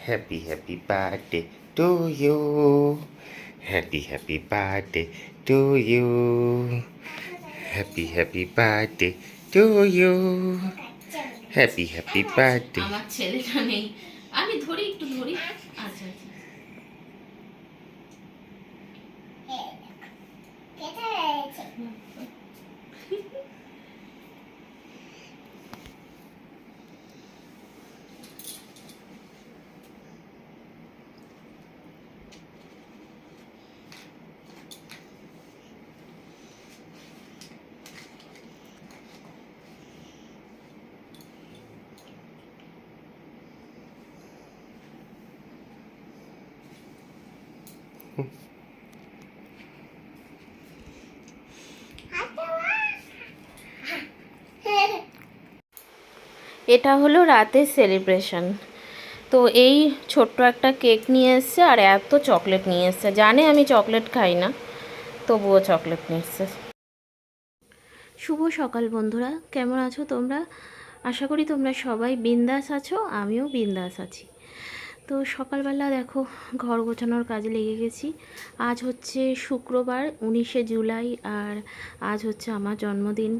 Happy birthday to you. Happy birthday to you. Happy birthday to you. Happy birthday. আমার ছেলেটা নেই, আমি ধরি একটু ধরি। আচ্ছা আচ্ছা। এটা হলো রাতের সেলিব্রেশন। তো এই ছোট্ট একটা কেক নিয়ে এসছে আর এত চকলেট নিয়ে এসছে। জানে আমি চকলেট খাই না, তবুও চকলেট নিয়ে এসছে। শুভ সকাল বন্ধুরা, কেমন আছো তোমরা? আশা করি তোমরা সবাই বিন্দাস আছো, আমিও বিন্দাস আছি। তো সকালবেলা দেখো ঘর গোছানোর কাজে লেগে গেছি। আজ হচ্ছে শুক্রবার 19শে জুলাই, আর আজ হচ্ছে আমার জন্মদিন।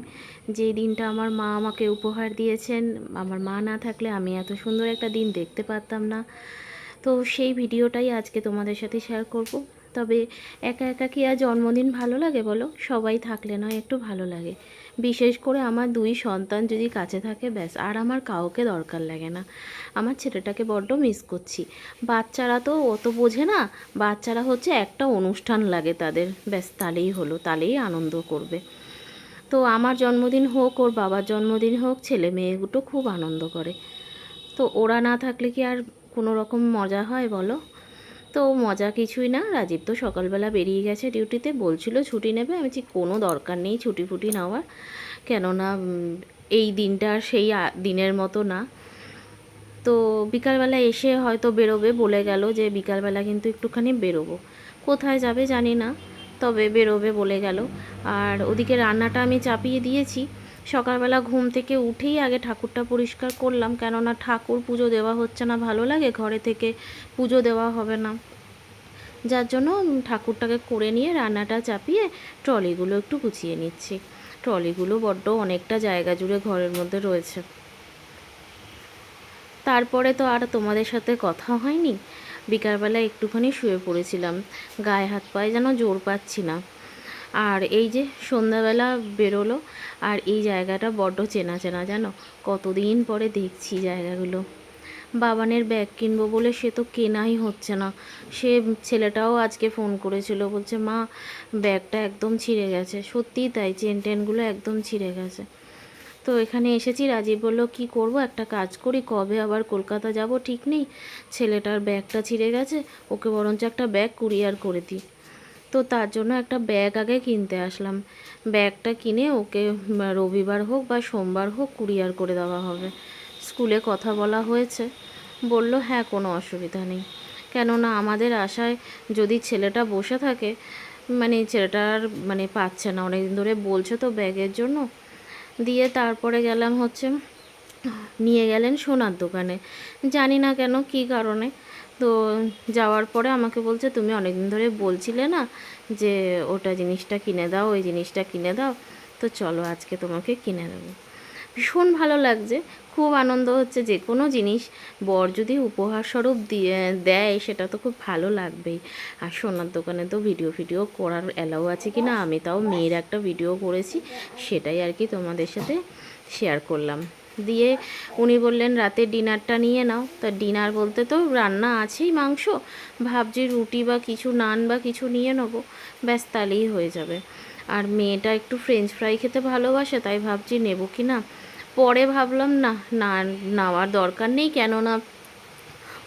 যে দিনটা আমার মা আমাকে উপহার দিয়েছেন। আমার মা না থাকলে আমি এত সুন্দর একটা দিন দেখতে পারতাম না। তো সেই ভিডিওটাই আজকে তোমাদের সাথে শেয়ার করব। তবে একা একা কি আর জন্মদিন ভালো লাগে বলো? সবাই থাকলে নয় একটু ভালো লাগে। বিশেষ করে আমার দুই সন্তান যদি কাছে থাকে ব্যাস, আর আমার কাউকে দরকার লাগে না। আমার ছেলেটাকে বড্ড মিস করছি। বাচ্চারা তো অত বোঝে না, বাচ্চারা হচ্ছে একটা অনুষ্ঠান লাগে তাদের, ব্যাস তাহলেই হলো, তাহলেই আনন্দ করবে। তো আমার জন্মদিন হোক, ওর বাবার জন্মদিন হোক, ছেলে মেয়ে দুটো খুব আনন্দ করে। তো ওরা না থাকলে কি আর কোনো রকম মজা হয় বলো? তো মজা কিছুই না। রাজীব তো সকালবেলা বেরিয়ে গেছে ডিউটিতে, বলছিল ছুটি নেবে। আমি বলছি কোনো দরকার নেই ছুটি ফুটি নেওয়ার, কেননা এই দিনটা সেই দিনের মতো না। তো বিকালবেলা এসে হয়তো বেরোবে, বলে গেল যে বিকালবেলা কিন্তু একটুখানি বেরোবো। কোথায় যাবে জানি না, তবে বেরোবে বলে গেল। আর ওদিকে রান্নাটা আমি চাপিয়ে দিয়েছি। সকালবেলা ঘুম থেকে উঠেই আগে ঠাকুরটা পরিষ্কার করলাম, কেননা ঠাকুর পুজো দেওয়া হচ্ছে না, ভালো লাগে ঘরে থেকে পুজো দেওয়া হবে না, যার জন্য ঠাকুরটাকে করে নিয়ে রান্নাটা চাপিয়ে ট্রলিগুলো একটু গুছিয়ে নিচ্ছি। ট্রলিগুলো বড্ড অনেকটা জায়গা জুড়ে ঘরের মধ্যে রয়েছে। তারপরে তো আর তোমাদের সাথে কথা হয়নি। বিকালবেলা একটুখানি শুয়ে পড়েছিলাম, গায়ে হাত পায়ে যেন জোর পাচ্ছি না। আর এই যে সন্ধ্যাবেলা বেরোলো, আর এই জায়গাটা বড্ড চেনা চেনা, জানো কতদিন পরে দেখছি জায়গাগুলো। বাবানের ব্যাগ কিনবো বলে সে তো কেনাই হচ্ছে না। সে ছেলেটাও আজকে ফোন করেছিল, বলছে মা ব্যাগটা একদম ছিঁড়ে গেছে। সত্যিই তাই, চেন টেনগুলো একদম ছিঁড়ে গেছে। তো এখানে এসেছি, রাজীব বললো কী করব, একটা কাজ করি, কবে আবার কলকাতা যাব ঠিক নেই, ছেলেটার ব্যাগটা ছিঁড়ে গেছে, ওকে বরঞ্চ একটা ব্যাগ কুরিয়ার করে দিই। তো তার জন্য একটা ব্যাগ আগে কিনতে আসলাম। ব্যাগটা কিনে ওকে রবিবার হোক বা সোমবার হোক কুরিয়ার করে দেওয়া হবে। স্কুলে কথা বলা হয়েছে, বলল হ্যাঁ কোনো অসুবিধা নেই। কেননা আমাদের আশায় যদি ছেলেটা বসে থাকে, মানে ছেলেটার মানে পাচ্ছে না, অনেকদিন ধরে বলছে তো ব্যাগের জন্য। দিয়ে তারপরে গেলাম হচ্ছে, নিয়ে গেলেন সোনার দোকানে, জানি না কেন কী কারণে। তো যাওয়ার পরে আমাকে বলছে তুমি অনেকদিন ধরে বলছিলে না যে ওটা জিনিসটা কিনে দাও, ওই জিনিসটা কিনে দাও, তো চলো আজকে তোমাকে কিনে দেবো। ভীষণ ভালো লাগছে, খুব আনন্দ হচ্ছে। যে কোনো জিনিস বর যদি উপহার স্বরূপ দিয়ে দেয় সেটা তো খুব ভালো লাগবেই। আর সোনার দোকানে তো ভিডিও করার অ্যালাউ আছে কি না, আমি তাও মেয়ের একটা ভিডিও করেছি, সেটাই আর কি তোমাদের সাথে শেয়ার করলাম। দিয়ে উনি বললেন রাতে ডিনারটা নিয়ে নাও। তা ডিনার বলতে তো রান্না আছেই, মাংস, ভাবছি রুটি বা কিছু নান বা কিছু নিয়ে নেবো, ব্যাস তাহলেই হয়ে যাবে। আর মেয়েটা একটু ফ্রেঞ্চ ফ্রাই খেতে ভালোবাসে, তাই ভাবছি নেবো কি না। পরে ভাবলাম না, না নেওয়ার দরকার নেই, কেননা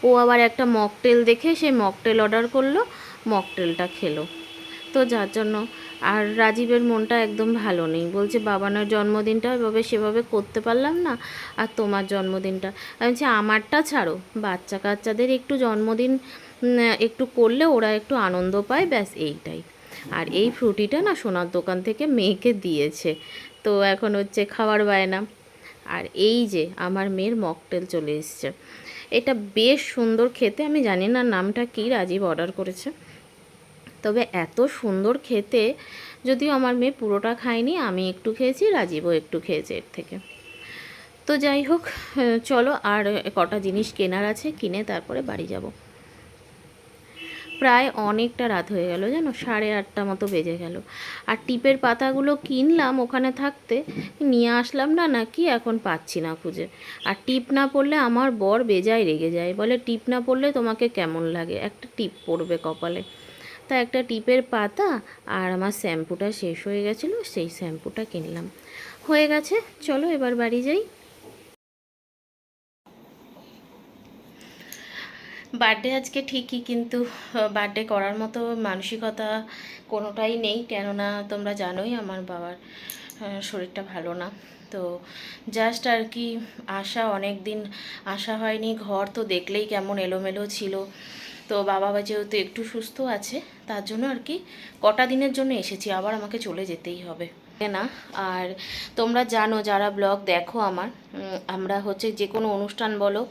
ও আবার একটা মকটেল দেখে সে মকটেল অর্ডার করলো, মকটেলটা খেলো। তো যার জন্য আর রাজীবের মনটা একদম ভালো নেই, বলছে বাবানের জন্মদিনটা এভাবে সেভাবে করতে পারলাম না, আর তোমার জন্মদিনটা। আমি বলছি আমারটা ছাড়ো, বাচ্চা কাচ্চাদের একটু জন্মদিন একটু করলে ওরা একটু আনন্দ পায়, ব্যাস এইটাই। আর এই ফ্রুটিটা না সোনার দোকান থেকে মেয়েকে দিয়েছে, তো এখন হচ্ছে খাওয়ার বায়না। আর এই যে আমার মেয়ের মকটেল চলে এসছে। এটা বেশ সুন্দর খেতে, আমি জানি না নামটা কী, রাজীব অর্ডার করেছে, তবে এত সুন্দর খেতে। যদিও আমার মেয়ে পুরোটা খায়নি, আমি একটু খেয়েছি, রাজীবও একটু খেয়েছে এর থেকে। তো যাই হোক, চলো আর কটা জিনিস কেনার আছে, কিনে তারপরে বাড়ি যাব। প্রায় অনেকটা রাত হয়ে গেল জানো, 8:30 মতো বেজে গেল। আর টিপের পাতাগুলো কিনলাম ওখানে থাকতে, নিয়ে আসলাম না নাকি এখন পাচ্ছি না খুঁজে। আর টিপ না পড়লে আমার বর বেজায় রেগে যায়, বলে টিপ না পড়লে তোমাকে কেমন লাগে, একটা টিপ পড়বে কপালে। তা একটা টিপের পাতা আর আমার শ্যাম্পুটা শেষ হয়ে গেছিলো, সেই শ্যাম্পুটা কিনলাম। হয়ে গেছে, চলো এবার বাড়ি যাই। বার্থডে আজকে ঠিকই, কিন্তু বার্থডে করার মতো মানসিকতা কোনোটাই নেই, কেননা তোমরা জানোই আমার বাবার শরীরটা ভালো না। তো জাস্ট আর কি আসা, অনেক দিন আসা হয়নি, ঘর তো দেখলেই কেমন এলোমেলো ছিল। তো বাবা যেহেতু একটু সুস্থ আছে, তার জন্য আর কি কটা দিনের জন্য এসেছি, আবার আমাকে চলে যেতেই হবে না। আর তোমরা জানো যারা ব্লগ দেখো আমার, আমরা হচ্ছে যে কোনো অনুষ্ঠান বলো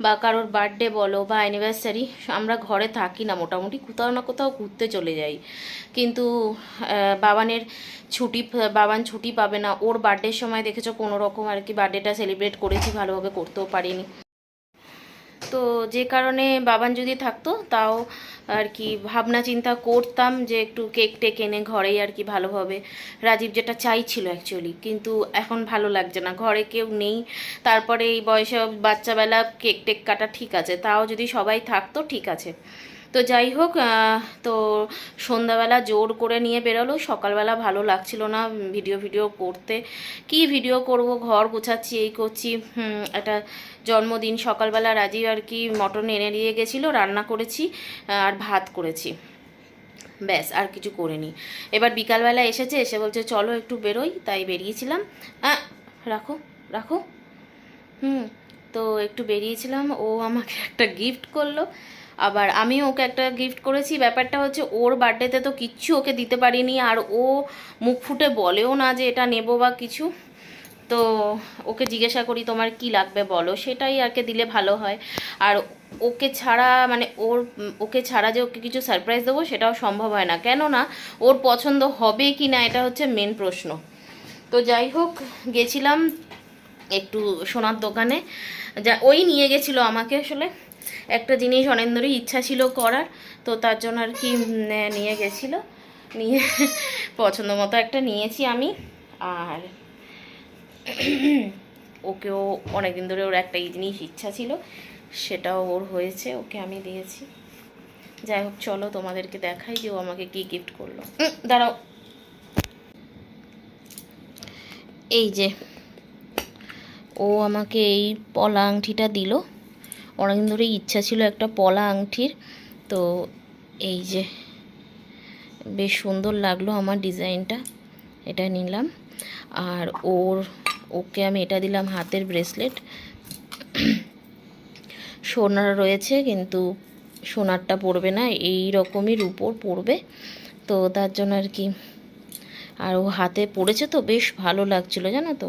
বা কারোর বার্থডে বলো বা অ্যানিভার্সারি, আমরা ঘরে থাকি না, মোটামুটি কোথাও না কোথাও ঘুরতে চলে যাই। কিন্তু বাবানের বাবান ছুটি পাবে না, ওর বার্থডের সময় দেখেছো কোনো রকম আর কি বার্থডেটা সেলিব্রেট করেছি, ভালোভাবে করতেও পারিনি। তো যে কারণে বাবান যদি থাকতো তাও আর কি ভাবনা চিন্তা করতাম যে একটু কেক টেক এনে ঘরেই আর কি ভালোভাবে, রাজীব যেটা চাইছিল অ্যাকচুয়ালি, কিন্তু এখন ভালো লাগছে না, ঘরে কেউ নেই। তারপরে এই বয়সে বাচ্চাবেলা কেক টেক কাটা ঠিক আছে, তাও যদি সবাই থাকতো ঠিক আছে। তো যাই হোক, তো সন্ধ্যাবেলা জোর করে নিয়ে বেরোলো, সকালবেলা ভালো লাগছিল না ভিডিও করতে, কি ভিডিও করব, ঘর গোছাচ্ছি, এই করছি। একটা জন্মদিন, সকালবেলা রাজীব আর কি মটন এনে দিয়ে গেছিলো, রান্না করেছি আর ভাত করেছি, ব্যাস আর কিছু করিনি। এবার বিকালবেলা এসেছে, এসে বলছে চলো একটু বেরোই, তাই বেরিয়েছিলাম। রাখো রাখো। তো একটু বেরিয়েছিলাম, ও আমাকে একটা গিফট করলো, আবার আমিও ওকে একটা গিফট করেছি। ব্যাপারটা হচ্ছে ওর বার্থডেতে তো কিচ্ছু ওকে দিতে পারিনি, আর ও মুখ ফুটে বলেও না যে এটা নেবো বা কিছু। তো ওকে জিজ্ঞাসা করি তোমার কি লাগবে বলো, সেটাই আর কি দিলে ভালো হয়। আর ওকে ছাড়া মানে ওকে ছাড়া যে ওকে কিছু সারপ্রাইজ দেবো সেটাও সম্ভব হয় না, কেননা ওর পছন্দ হবে কি না এটা হচ্ছে মেন প্রশ্ন। তো যাই হোক, গেছিলাম একটু সোনার দোকানে, যা ওই নিয়ে গেছিলো আমাকে, আসলে একটা জিনিস অনেক ধরেই ইচ্ছা ছিল করার, তো তার জন্য আর কি নিয়ে গেছিলো, নিয়ে পছন্দ মতো একটা নিয়েছি আমি। আর ওকেও অনেকদিন ধরে ওর একটা এই জিনিস ইচ্ছা ছিল, সেটাও ওর হয়েছে, ওকে আমি দিয়েছি। যাই হোক চলো তোমাদেরকে দেখাই যে ও আমাকে কি গিফট করলো। দাঁড়াও, এই যে ও আমাকে এই পলা আংটিটা দিল, অনেকদিন ধরেই ইচ্ছা ছিল একটা পলা আংটির। তো এই যে বেশ সুন্দর লাগলো আমার ডিজাইনটা, এটা নিলাম। আর ওকে আমি এটা দিলাম হাতের ব্রেসলেট, সোনার রয়েছে কিন্তু সোনারটা পরবে না, এই রকমই রূপোর পরবে, তো তার জন্য আর কি। আর ও হাতে পড়েছে তো বেশ ভালো লাগছিল জানো তো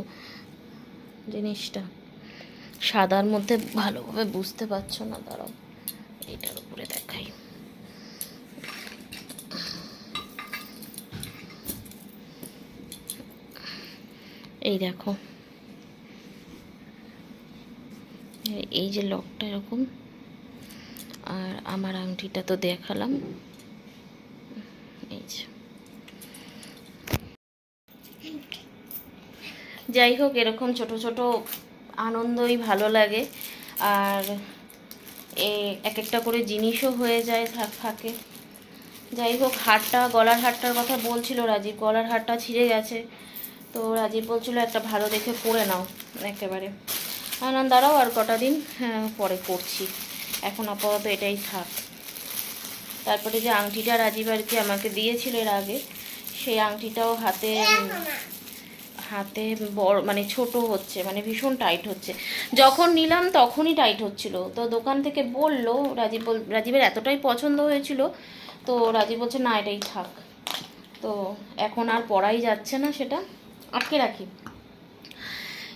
জিনিসটা, সাদার মধ্যে ভালোভাবে বুঝতে পারছো না, দাঁড়াও এটার উপরে দেখাই। এই দেখো, এই যে লকটা এরকম, আর আমার আংটিটা তো দেখালাম, এই যে। যাই হোক, এরকম ছোট ছোট আনন্দই ভালো লাগে, আর এক একটা করে জিনিসও হয়ে যায় ফাঁকে। যাই হোক, গলার হারটার কথা বলছিল রাজীব, গলার হারটা ছিঁড়ে গেছে, তো রাজীব বলছিল একটা ভালো দেখে পরে নাও একেবারে। না দাঁড়াও আর কটা দিন পরে করছি, এখন আপাতত এটাই থাক। তারপরে যে আংটিটা রাজীব আর কি আমাকে দিয়েছিল এর আগে, সেই আংটিটাও হাতে বড় মানে ছোট হচ্ছে, মানে ভীষণ টাইট হচ্ছে। যখন নিলাম তখনই টাইট হচ্ছিল, তো দোকান থেকে বললো, রাজীবের এতটাই পছন্দ হয়েছিল, তো রাজীব বলছে না এটাই থাক। তো এখন আর পরাই যাচ্ছে না, সেটা আটকে রাখি।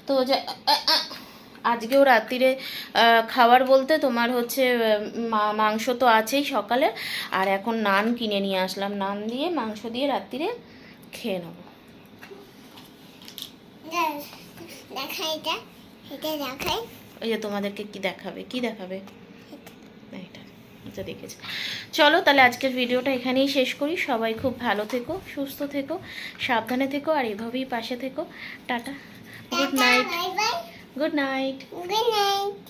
তো আজকেও রাত্রিরে খাবার বলতে তোমার হচ্ছে মাংস তো আছেই সকালে, আর এখন নান কিনে নিয়ে আসলাম, নান দিয়ে মাংস দিয়ে রাত্রিরে খেয়ে নেবো। দেখাই এটা, এটা দেখাই। ওই যে তোমাদেরকে কি দেখাবে, কি দেখাবে, এটা এটা দেখেছি। চলো তাহলে আজকের ভিডিওটা এখানেই শেষ করি। সবাই খুব ভালো থেকো, সুস্থ থেকো, সাবধানে থেকো, আর এভাবেই পাশে থেকো। Tata, good night, bye bye, good night. Good night.